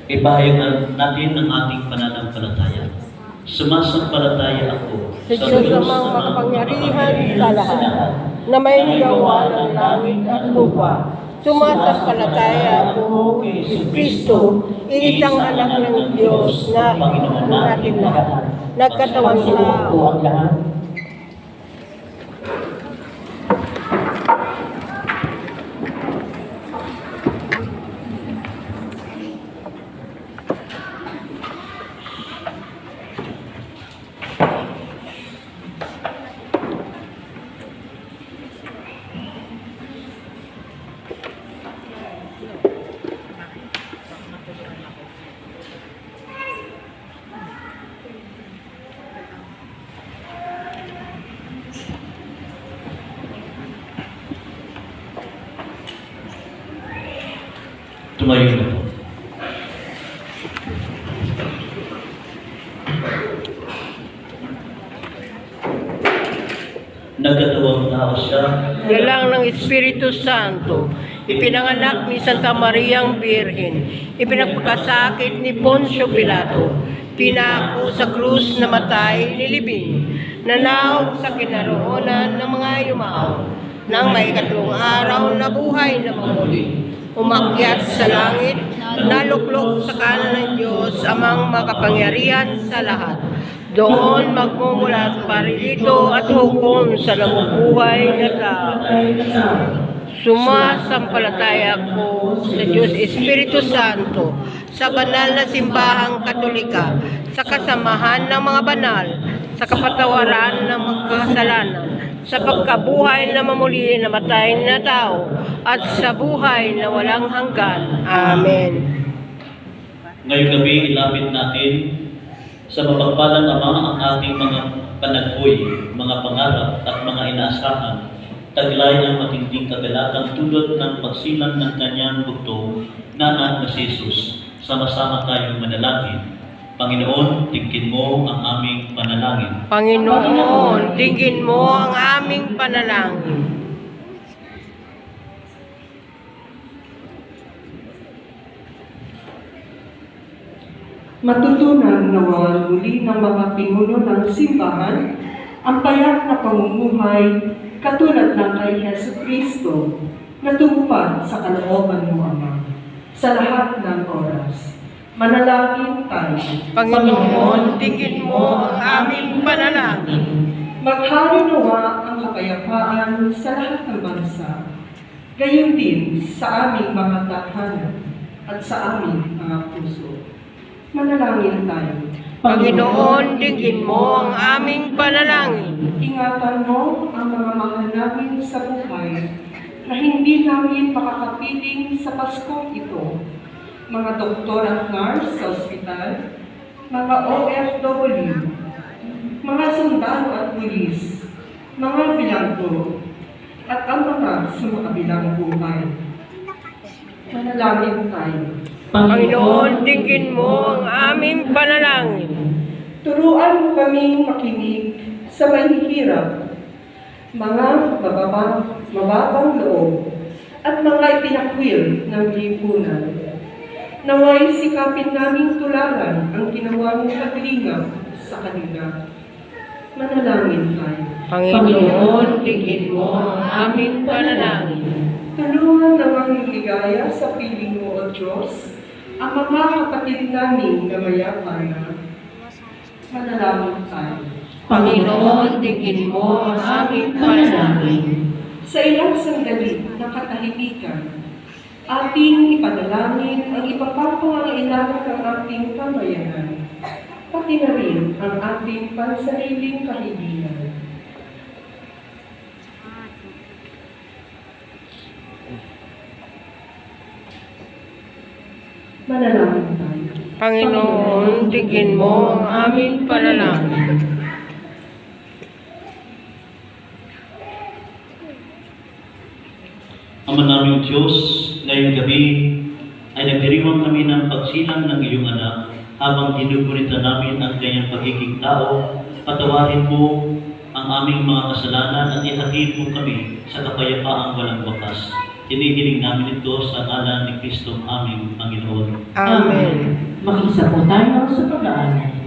Ibahayan natin ang ating pananampalataya. Sumasampalataya ako sa Diyos amang makapangyarihan sa lahat, na may gawa ng langit at lupa. Sumasampalataya ako kay Kristo, iisang anak ng Diyos na Panginoon natin lahat, nagkatawang tao. Tumayo na po. Nagkatawang tao siya. Galang ng Espiritu Santo, ipinanganak ni Santa Mariang Birhen, ipinagpakasakit ni Poncio Pilato, pinako sa krus, namatay, nilibing, nanawag sa kinaroonan ng mga yumao, nang may ikatlong araw na buhay na mamuli. Umakyat sa langit, naluklok sa kanan ng Diyos amang makapangyarihan sa lahat. Doon magmumulat parilito at hukom sa nabubuhay na tao. Sumasampalataya ko sa Diyos Espiritu Santo, sa banal na simbahang Katolika, sa kasamahan ng mga banal, sa kapatawaran ng magkasalanan, sa pagkabuhay na mamuli na matay na tao, at sa buhay na walang hanggan. Amen. Ngayong gabi, ilapit natin sa mapagpalang Ama ang ating mga panagpoy, mga pangarap at mga inaasahan. Taglay ang matinding kagalakan tulad ng pagsilang ng kanyang bugto na anak na si Jesus. Sama-sama tayong manalangin. Panginoon, tingin mo ang aming panalangin. Panginoon, tingin mo ang aming panalangin. Matutunan nawa muli ng mga pinuno ng simbahan ang payak na pamumuhay katulad ng kay Hesus Kristo na tumupad sa kalooban mo, Ama, sa lahat ng oras. Manalangin tayo. Panginoon, tingin mo ang aming panalangin. Maghari nawa ang kapayapaan sa lahat ng bansa, gayon din sa aming mga tahanan at sa aming mga puso. Manalangin tayo. Panginoon, tingin mo ang aming panalangin. Ingatan mo ang mga mahal namin sa buhay na hindi namin makakapiling sa Paskong ito. Mga doktor at nurse sa ospital, mga OFW, mga sundalo at pulis, mga bilanggo, at ang mga sa makabilang buhay. Manalangin tayo. Panginoon, tingin mo ang aming panalangin. Turuan mo kaming makinig sa mahihirap, mga mababang loob, at mga ipinakwil ng lipunan. Naway sikapin naming tularan ang ginawa mong paglingap sa kanila. Manalangin tayo. Panginoon, tingin mo ang aming panalangin. Tulungan namang ligaya sa piling mo, O Diyos, ang mga kapatid namin na mayaman. Manalangin tayo. Panginoon, tingin mo ang aming panalangin. Sa ilang sandali ng katahimikan, ating ipanalangin ang ipapapangangailangan ng ating pamayanan, pati na rin ang ating pansariling kahilingan. Manalangin tayo. Panginoon, tingin mo ang aming panalangin. Ama naming Diyos, ngayong gabi ay nagdiriwang kami ng pagsilang ng iyong anak habang ginugunita namin ang kanyang pagiging tao. Patawarin mo ang aming mga kasalanan at ihatid mo kami sa kapayapaang walang wakas. Hinihiling namin ito sa ngalan ni Kristong aming Panginoon. Amen. Makisa po tayo sa pag-aaral.